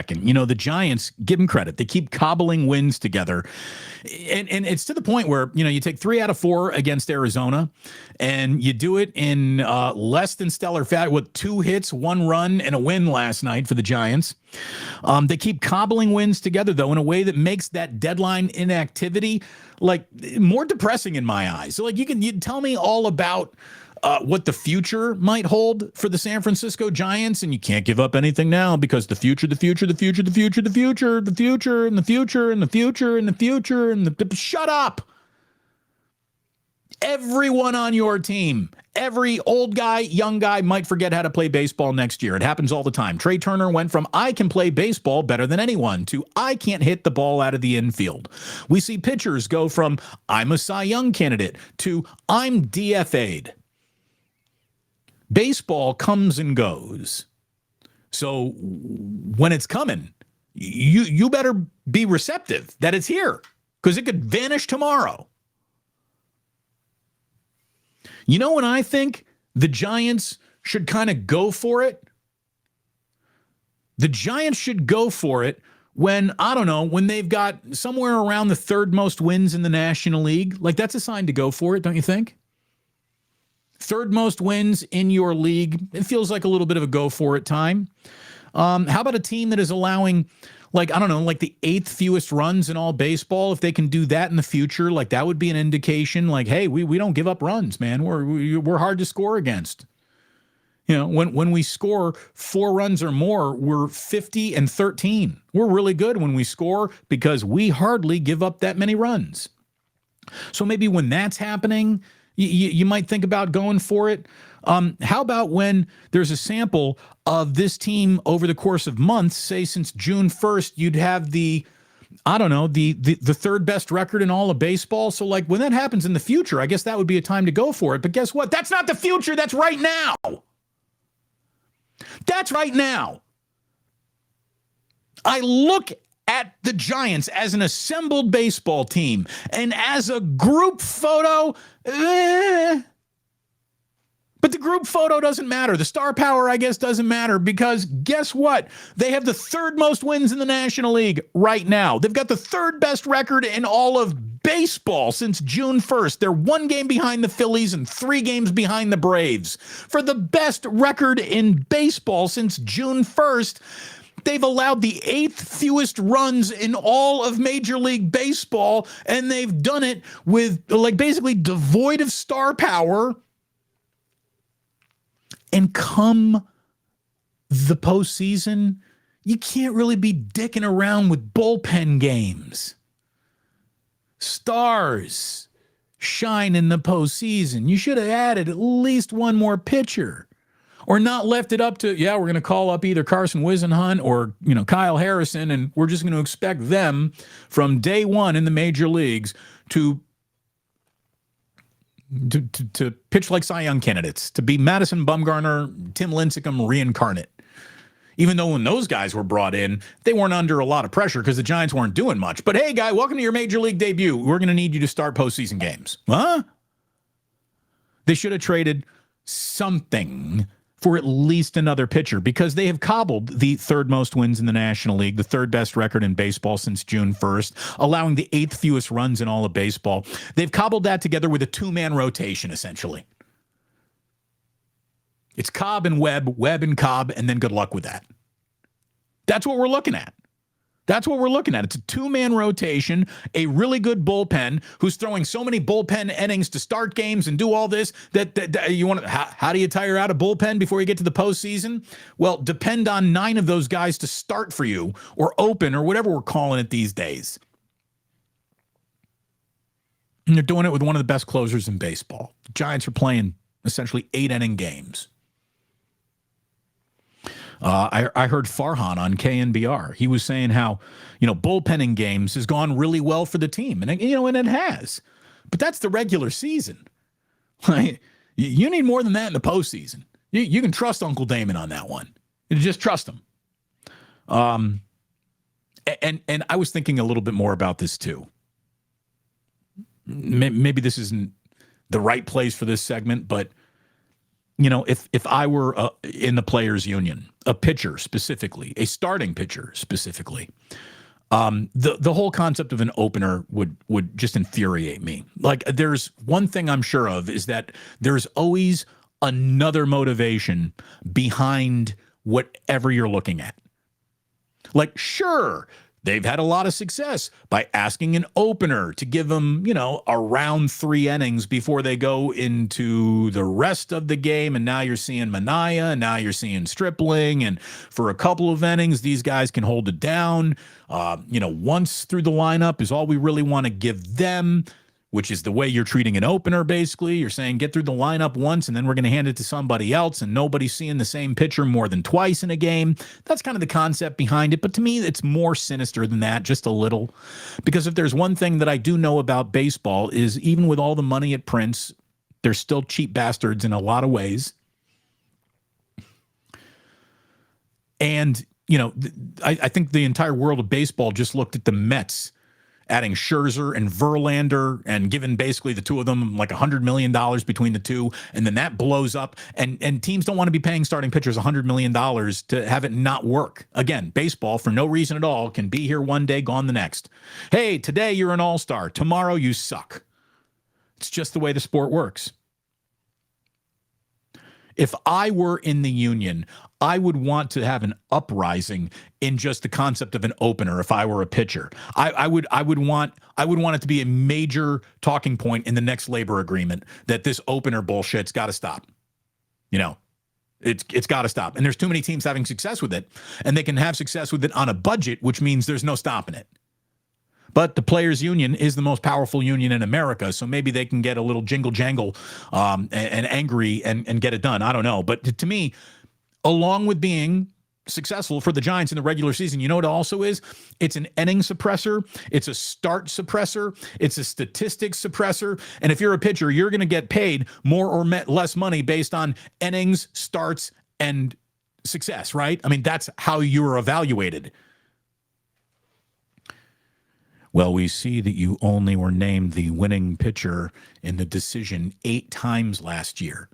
second. The Giants, give them credit. They keep cobbling wins together. And it's to the point where, you take 3 out of 4 against Arizona, and you do it in less than stellar fashion with 2 hits, 1 run, and a win last night for the Giants. They keep cobbling wins together, though, in a way that makes that deadline inactivity more depressing in my eyes. So you tell me all about what the future might hold for the San Francisco Giants, and you can't give up anything now because the future, shut up. Everyone on your team, every old guy, young guy might forget how to play baseball next year. It happens all the time. Trey Turner went from I can play baseball better than anyone to I can't hit the ball out of the infield. We see pitchers go from I'm a Cy Young candidate to I'm DFA'd. Baseball comes and goes. So when it's coming, you better be receptive that it's here because it could vanish tomorrow. When I think the Giants should kind of go for it? The Giants should go for it when, I don't know, when they've got somewhere around the 3rd most wins in the National League. That's a sign to go for it, don't you think? 3rd most wins in your league. It feels like a little bit of a go for it time. How about a team that is allowing, the 8th fewest runs in all baseball? If they can do that in the future, that would be an indication hey, we don't give up runs, man. We're hard to score against. When we score 4 runs or more, we're 50-13. We're really good when we score because we hardly give up that many runs. So maybe when that's happening, you might think about going for it. How about when there's a sample of this team over the course of months, say since June 1st, you'd have the 3rd best record in all of baseball. So when that happens in the future, I guess that would be a time to go for it. But guess what? That's not the future. That's right now. That's right now. I look at the Giants as an assembled baseball team, and as a group photo, but the group photo doesn't matter. The star power, I guess, doesn't matter because guess what? They have the 3rd most wins in the National League right now. They've got the 3rd best record in all of baseball since June 1st. They're 1 game behind the Phillies and 3 games behind the Braves. For the best record in baseball since June 1st, they've allowed the 8th fewest runs in all of Major League Baseball, and they've done it with basically devoid of star power. And come the postseason, you can't really be dicking around with bullpen games. Stars shine in the postseason. You should have added at least 1 more pitcher. Or not left it up to, we're going to call up either Carson Wisenhunt or, Kyle Harrison, and we're just going to expect them from day 1 in the major leagues to pitch like Cy Young candidates, to be Madison Bumgarner, Tim Lincecum reincarnate. Even though when those guys were brought in, they weren't under a lot of pressure because the Giants weren't doing much. But hey, guy, welcome to your major league debut. We're going to need you to start postseason games. Huh? They should have traded something for at least another pitcher because they have cobbled the 3rd most wins in the National League, the 3rd best record in baseball since June 1st, allowing the 8th fewest runs in all of baseball. They've cobbled that together with a 2-man rotation, essentially. It's Cobb and Webb, Webb and Cobb, and then good luck with that. That's what we're looking at. That's what we're looking at. It's a 2-man rotation, a really good bullpen who's throwing so many bullpen innings to start games and do all this that you want to, how do you tire out a bullpen before you get to the postseason? Well, depend on 9 of those guys to start for you or open or whatever we're calling it these days. And they're doing it with one of the best closers in baseball. The Giants are playing essentially 8-inning games. I heard Farhan on KNBR. He was saying how, bullpenning games has gone really well for the team. And, and it has. But that's the regular season. You need more than that in the postseason. You can trust Uncle Damon on that one. You just trust him. And I was thinking a little bit more about this too. Maybe this isn't the right place for this segment, but, if I were in the players union a pitcher specifically, a starting pitcher specifically, the whole concept of an opener would just infuriate me. Like, there's one thing I'm sure of is that there's always another motivation behind whatever you're looking at. Like, sure, they've had a lot of success by asking an opener to give them, around 3 innings before they go into the rest of the game. And now you're seeing Manaea, and now you're seeing Stripling. And for a couple of innings, these guys can hold it down. Once through the lineup is all we really want to give them, which is the way you're treating an opener, basically. You're saying, get through the lineup once, and then we're going to hand it to somebody else, and nobody's seeing the same pitcher more than twice in a game. That's kind of the concept behind it. But to me, it's more sinister than that, just a little. Because if there's one thing that I do know about baseball is even with all the money it prints, they're still cheap bastards in a lot of ways. And, I think the entire world of baseball just looked at the Mets adding Scherzer and Verlander and giving basically the two of them like $100 million between the two. And then that blows up, and teams don't want to be paying starting pitchers $100 million to have it not work. Again, baseball, for no reason at all, can be here one day, gone the next. Hey, today you're an all-star. Tomorrow you suck. It's just the way the sport works. If I were in the union, I would want to have an uprising in just the concept of an opener. If I were a pitcher, I would want it to be a major talking point in the next labor agreement that this opener bullshit's got to stop. It's got to stop. And there's too many teams having success with it, and they can have success with it on a budget, which means there's no stopping it. But the players' union is the most powerful union in America, so maybe they can get a little jingle jangle and angry and get it done. I don't know. But to me, along with being successful for the Giants in the regular season, you know what it also is? It's an inning suppressor. It's a start suppressor. It's a statistics suppressor. And if you're a pitcher, you're going to get paid more or less money based on innings, starts, and success, right? I mean, that's how you're evaluated. Well, we see that you only were named the winning pitcher in the decision 8 times last year.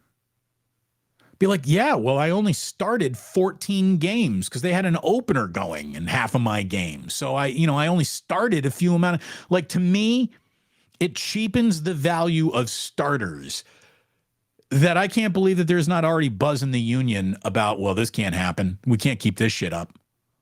Be like, yeah, well, I only started 14 games because they had an opener going in half of my games. So I only started a few amount of, like, to me, it cheapens the value of starters that I can't believe that there's not already buzz in the union about, well, this can't happen. We can't keep this shit up.